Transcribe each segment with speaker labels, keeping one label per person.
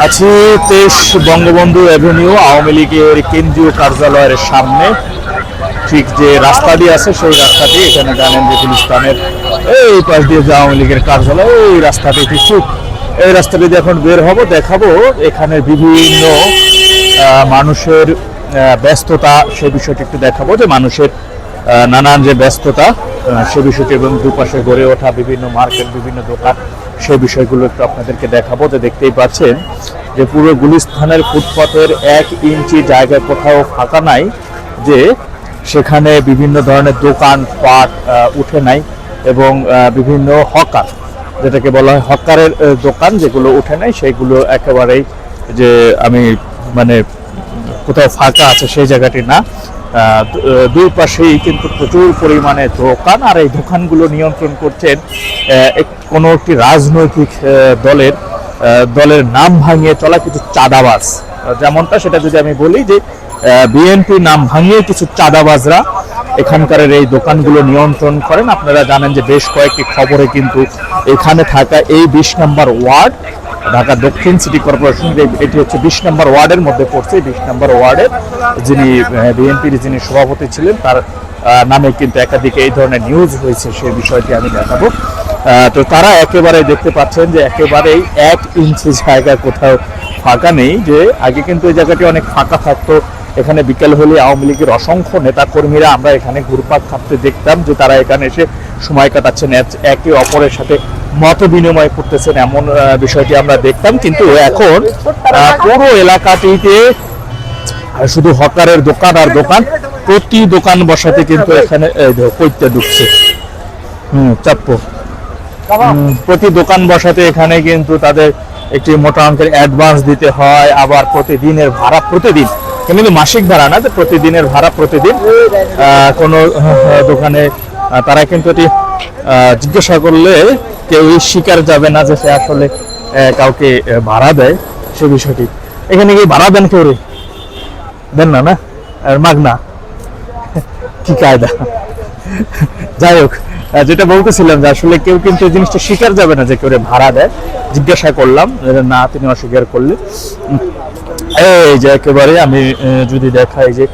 Speaker 1: আছি 23 বঙ্গবন্ধু অ্যাভিনিউ আওয়ামী লীগের কেন্দ্রীয় কার্যালয়ের সামনে। ঠিক যে রাস্তাটি আছে সেই রাস্তাটি, এখানে জানেন যে গুলিস্তানের এই পাশ দিয়ে যে আওয়ামী লীগের কার্যালয়, এই রাস্তাটি ঠিক এই রাস্তাটি দিয়ে এখন বের হব, দেখাবো এখানে বিভিন্ন মানুষের ব্যস্ততা, সে বিষয়টি একটু দেখাবো যে মানুষের নানান যে ব্যস্ততা সে বিষয়টি এবং দুপাশে গড়ে ওঠা বিভিন্ন মার্কেট, বিভিন্ন দোকান, সেই বিষয়গুলো একটু আপনাদেরকে দেখাবো। যে দেখতেই পাচ্ছেন যে পুরো গুলিস্তানের ফুটপাতের 1 ইঞ্চি জায়গায় কোথাও ফাঁকা নাই, যে সেখানে বিভিন্ন ধরনের দোকান পাট উঠে নাই এবং বিভিন্ন হকার, যেটাকে বলা হয় হকারের দোকান, যেগুলো উঠে নাই সেইগুলো একেবারেই যে আমি মানে কোথাও ফাঁকা আছে সেই জায়গাটি না। দুই পাশেই কিন্তু প্রচুর পরিমাণে দোকান, আর এই দোকানগুলো নিয়ন্ত্রণ করছেন কোনো একটি রাজনৈতিক দলের নাম ভাঙিয়ে চলা কিছু চাঁদাবাজ। যেমনটা সেটা যদি আমি বলি যে বিএনপি নাম ভাঙিয়ে কিছু চাঁদাবাজরা এখানকার এই দোকানগুলো নিয়ন্ত্রণ করেন। আপনারা জানেন যে বেশ কয়েকটি খবরে কিন্তু এখানে থাকা এই 20 নম্বর ওয়ার্ড, ঢাকা দক্ষিণ সিটি কর্পোরেশন, এটি হচ্ছে 20 নম্বর ওয়ার্ডের মধ্যে পড়ছে। 20 নম্বর ওয়ার্ডের যিনি বিএনপির যিনি সভাপতি ছিলেন তার নামে কিন্তু একাধিক এই ধরনের নিউজ হয়েছে, সেই বিষয়টি আমি দেখাবো। তো তারা একেবারে দেখতে পাচ্ছেন যে একেবারেই 1 ইঞ্চি জায়গা কোথাও ফাঁকা নেই। যে আগে কিন্তু এই জায়গাটি অনেক ফাঁকা থাকতো, এখানে বিকেল হলে আওয়ামী লীগের অসংখ্য নেতাকর্মীরা আমরা এখানে ঘুরপাক খাটতে দেখতাম, যে তারা এখানে এসে সময় কাটাচ্ছেন, একে অপরের সাথে মত বিনিময় করতেছেন, এমন বিষয়টি আমরা দেখতাম। কিন্তু এখন পুরো এলাকাটিতে শুধু হকারের দোকান আর দোকান, প্রতি দোকান বসাতে কিন্তু এখানে কইতে ঢুকছে চাপ্পো, প্রতি দোকান বসাতে এখানে কিন্তু তাদের একটি মোটা অঙ্কের অ্যাডভান্স দিতে হয়, আবার প্রতিদিনের ভাড়া প্রতিদিন, কিন্তু মাসিক ভাড়া না, প্রতিদিনের ভাড়া প্রতিদিন। কোনো দোকানে তারা কিন্তু এটি জিজ্ঞাসা করলে কেউ স্বীকার যাবে না যে সে আসলে কাউকে ভাড়া দেয়, সে বিষয়টি। এখানে কি ভাড়া দেন কেউ? দেন না, না মাগনা, কি কায়দা। যাই হোক, যেটা বলতেছিলাম যে আসলে কেউ কিন্তু এই জিনিসটা স্বীকার যাবে না যে কেউ ভাড়া দেয়। জিজ্ঞাসা করলাম না, তিনি অস্বীকার করলেন। এই যে একেবারে আমি যদি দেখাই যে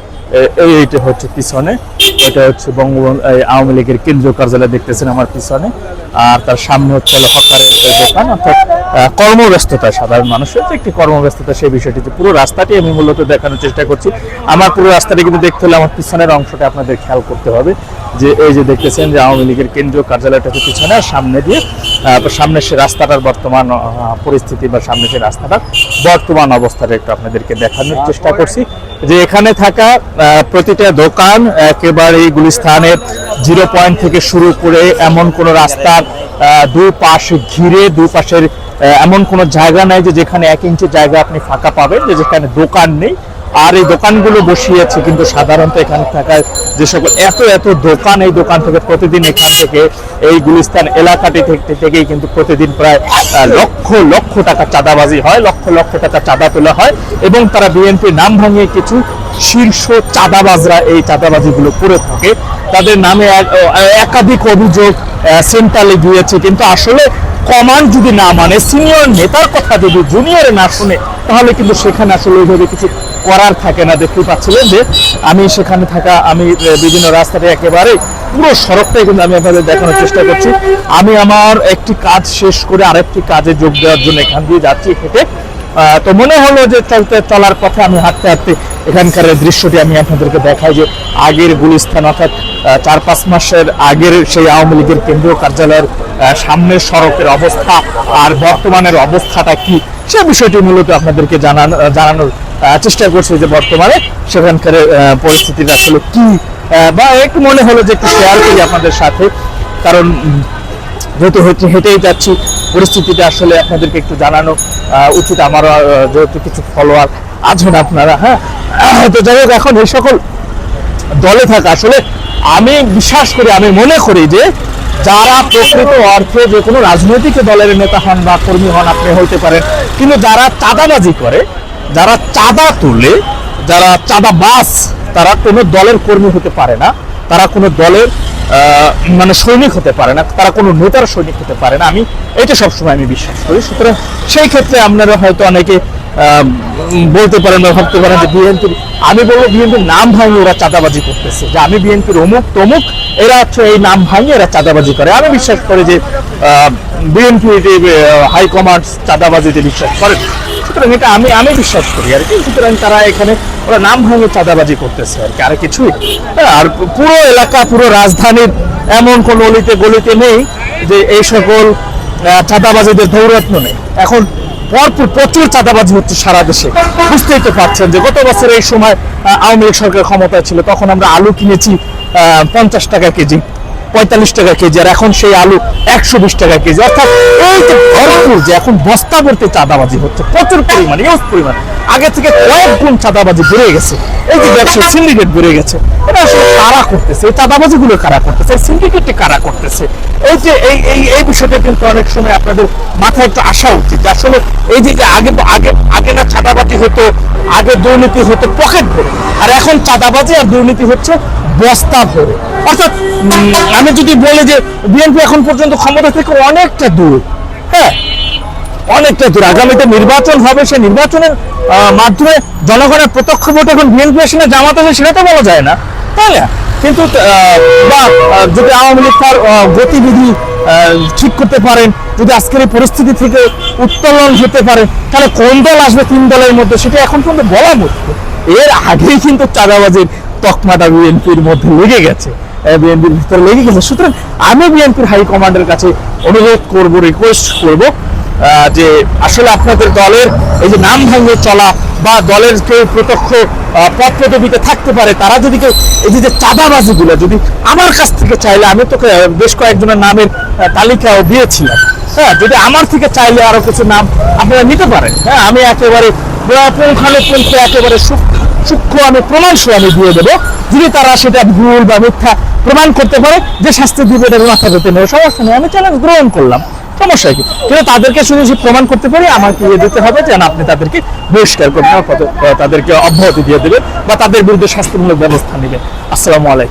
Speaker 1: এইটা হচ্ছে পিছনে, এটা হচ্ছে বঙ্গবন্ধু আওয়ামী লীগের কেন্দ্রীয় কার্যালয় দেখতেছেন আমার পিছনে, আর তার সামনে হচ্ছে হকারের দোকান, অর্থাৎ কর্মব্যস্ততা, সাধারণ মানুষের যে একটি কর্মব্যস্ততা, সেই বিষয়টি। যে পুরো রাস্তাটি আমি মূলত দেখানোর চেষ্টা করছি। আমার পুরো রাস্তাটি কিন্তু দেখতে হলে আমার পিছনের অংশটা আপনাদের খেয়াল করতে হবে। যে এই যে দেখতেছেন যে আওয়ামী লীগের কেন্দ্রীয় কার্যালয়টা হচ্ছে পিছনে, আর সামনে দিয়ে সামনে সে রাস্তাটার বর্তমান পরিস্থিতি বা সামনে সে রাস্তাটার বর্তমান অবস্থাটা একটু আপনাদেরকে দেখানোর চেষ্টা করছি। যে এখানে থাকা প্রতিটা দোকান একেবারে গুলিস্তানের 0 পয়েন্ট থেকে শুরু করে এমন কোনো রাস্তার দুই পাশে ঘিরে, দুই পাশের এমন কোনো জায়গা নাই যে যেখানে 1 ইঞ্চি জায়গা আপনি ফাঁকা পাবেন, যে যেখানে দোকান নেই। আর এই দোকানগুলো বসিয়েছে কিন্তু সাধারণত এখানে থাকা যে সকল এত দোকান, এই দোকান থেকে প্রতিদিন এখান থেকে এই গুলিস্তান এলাকাটি থেকেই কিন্তু প্রতিদিন প্রায় লক্ষ টাকা চাঁদাবাজি হয়, লক্ষ টাকা চাঁদা তোলা হয়, এবং তারা বিএনপির নাম ভাঙিয়ে কিছু শীর্ষ চাঁদাবাজরা এই চাঁদাবাজিগুলো করে থাকে। তাদের নামে একাধিক অভিযোগ সেন্ট্রালে গিয়েছে, কিন্তু আসলে কমান্ড যদি না মানে, সিনিয়র নেতার কথা যদি জুনিয়রে না শুনে, তাহলে কিন্তু সেখানে আসলে ওইভাবে কিছু করার থাকে না। দেখতে পাচ্ছিলেন যে আমি সেখানে থাকা, আমি বিভিন্ন রাস্তাতে একেবারে পুরো সড়কটাই কিন্তু আমি আপনাদের দেখানোর চেষ্টা করছি। আমি আমার একটি কাজ শেষ করে আরেকটি কাজে যোগ দেওয়ার জন্য এখান দিয়ে যাচ্ছি হেঁটে। তো মনে হলো যে চলার পথে আমি হাঁটতে এখানকার দৃশ্যটি আমি আপনাদেরকে দেখাই, যে আগের গুলিস্তান, অর্থাৎ 4-5 মাসের আগের সেই আওয়ামী লীগের কেন্দ্রীয় কার্যালয়ের সামনের সড়কের অবস্থা আর বর্তমানের অবস্থাটা কি, সে বিষয়টি মূলত আপনাদেরকে জানানোর চেষ্টা করছি। যে বর্তমানে সেখানকার পরিস্থিতিটা আসলে কি, বা একটু মনে হলো যে একটু শেয়ার করি আপনাদের সাথে, কারণ যেহেতু হেঁটেই যাচ্ছি, পরিস্থিতিটা আসলে আপনাদেরকে একটু জানানো উচিত। আমারও যেহেতু কিছু ফলোয়ার আছেন আপনারা, হ্যাঁ। তো যাই হোক, এখন এই সকল দলে থাকা, আসলে আমি বিশ্বাস করি, আমি মনে করি যে যারা প্রকৃত অর্থে যে কোনো রাজনৈতিক দলের নেতা হন বা কর্মী হন, আপনি হইতে পারেন, কিন্তু যারা চাঁদাবাজি করে, যারা চাঁদা তুলে, যারা চাঁদাবাজ, তারা কোনো দলের কর্মী হতে পারে না, তারা কোনো দলের মানে সৈনিক হতে পারে না, তারা কোনো নেতার সৈনিক হতে পারে না। আমি এটা সবসময় আমি বিশ্বাস করি। সুতরাং সেই ক্ষেত্রে আপনারা হয়তো অনেকে বলতে পারেন বা ভাবতে পারেন যে বিএনপির, আমি বলবো বিএনপির নাম ভাঙিয়ে ওরা চাঁদাবাজি করতেছে, যে আমি বিএনপির অমুক তমুক, এরা হচ্ছে এই নাম ভাঙিয়ে এরা চাঁদাবাজি করে। আমি বিশ্বাস করি যে বিএনপি হাইকমান্ড চাঁদাবাজিতে বিশ্বাস করে, সুতরাং এটা আমি বিশ্বাস করি আর কি। সুতরাং তারা এখানে ওরা নাম ভাঙিয়ে চাঁদাবাজি করতেছে আর কি, আর কিছুই। আর পুরো এলাকা, পুরো রাজধানীর এমন কোন অলিতে গলিতে নেই যে এই সকল চাঁদাবাজিদের দৌরাত্ম্য নেই। এখন পরপর প্রচুর চাঁদাবাজি হচ্ছে সারা দেশে। বুঝতেই তো পারছেন যে গত বছর এই সময় আওয়ামী লীগ সরকার ক্ষমতায় ছিল, তখন আমরা আলু কিনেছি 50 টাকা কেজি, 45 টাকা কেজি, আর এখন সেই আলু 120 টাকা কেজি। অর্থাৎ এই যে ভরপুর, যে এখন বস্তা ভর্তি চাঁদাবাজি হচ্ছে প্রচুর পরিমাণে, ইউজ পরিমাণ, আগে থেকে কয়েক গুণ চাঁদাবাজি বেড়ে গেছে। এই যে ব্যবসা সিন্ডিকেট বেড়ে গেছে, এটা আসলে কারা করতেছে? এই চাঁদাবাজি গুলো কারা করতেছে? এই সিন্ডিকেটে কারা করতেছে? এই যে এই বিষয়টা কিন্তু অনেক সময় আপনাদের মাথায় একটু আসা উচিত। আসলে এই যে আগে না চাঁদাবাজি হতো, আগে দুর্নীতি হতো পকেট ভরে, আর এখন চাঁদাবাজি আর দুর্নীতি হচ্ছে বস্তা ভরে। অর্থাৎ আমি যদি বলি যে বিএনপি এখন পর্যন্ত ক্ষমতা থেকে অনেকটা দূর, হ্যাঁ অনেকটা দূর। আগামীতে নির্বাচন হবে, সেই নির্বাচনের মাধ্যমে জনগণের প্রত্যক্ষ ভোট এখন বিএনপি আসে না জামাত আসে সেটা তো বলা যায় না, তাই না? কিন্তু বা যদি আওয়ামী লীগ তার গতিবিধি ঠিক করতে পারেন, যদি আজকের এই পরিস্থিতি থেকে উত্তোলন হতে পারে, তাহলে কোন দল আসবে 3 দলের মধ্যে সেটা এখন পর্যন্ত বলা মুশকিল। এর আগেই কিন্তু চাঁদাবাজির তকমাটা বিএনপির মধ্যে লেগে গেছে, বিএনপির ভিতরে লেগে গেছে। সুতরাং আমি বিএনপির হাইকমান্ডের কাছে অনুরোধ করব, রিকোয়েস্ট করব যে আসলে আপনাদের দলের এই যে নাম ভাঙিয়ে চলা বা দলের কেউ প্রত্যক্ষ পদ পদবিতে থাকতে পারে, তারা যদি কেউ এই যে চাঁদাবাজিগুলো যদি আমার কাছ থেকে চাইলে, আমি তো বেশ কয়েকজনের নামের তালিকাও দিয়েছিলাম, হ্যাঁ, যদি আমার থেকে চাইলে আরো কিছু নাম আপনারা নিতে পারেন, হ্যাঁ, আমি একেবারে পুঙ্খানুপুঙ্খ একেবারে সূক্ষ্ম আমি প্রমাণ সহ আমি দিয়ে দেবো। যদি তারা সেটা ভুল বা মিথ্যা প্রমাণ করতে পারে, যে শাস্তি দিবে এটা মাথা পেতে নেবে, সমস্যা নেই, আমি চ্যালেঞ্জ গ্রহণ করলাম, সমস্যা কি? কিন্তু তাদেরকে শুধু যে প্রমাণ করতে পারি, আমাকে দিতে হবে যেন আপনি তাদেরকে বহিষ্কার করবেন, তাদেরকে অব্যাহতি দিয়ে দেবেন বা তাদের বিরুদ্ধে শাস্তিমূলক ব্যবস্থা নেবেন। আসসালামু আলাইকুম।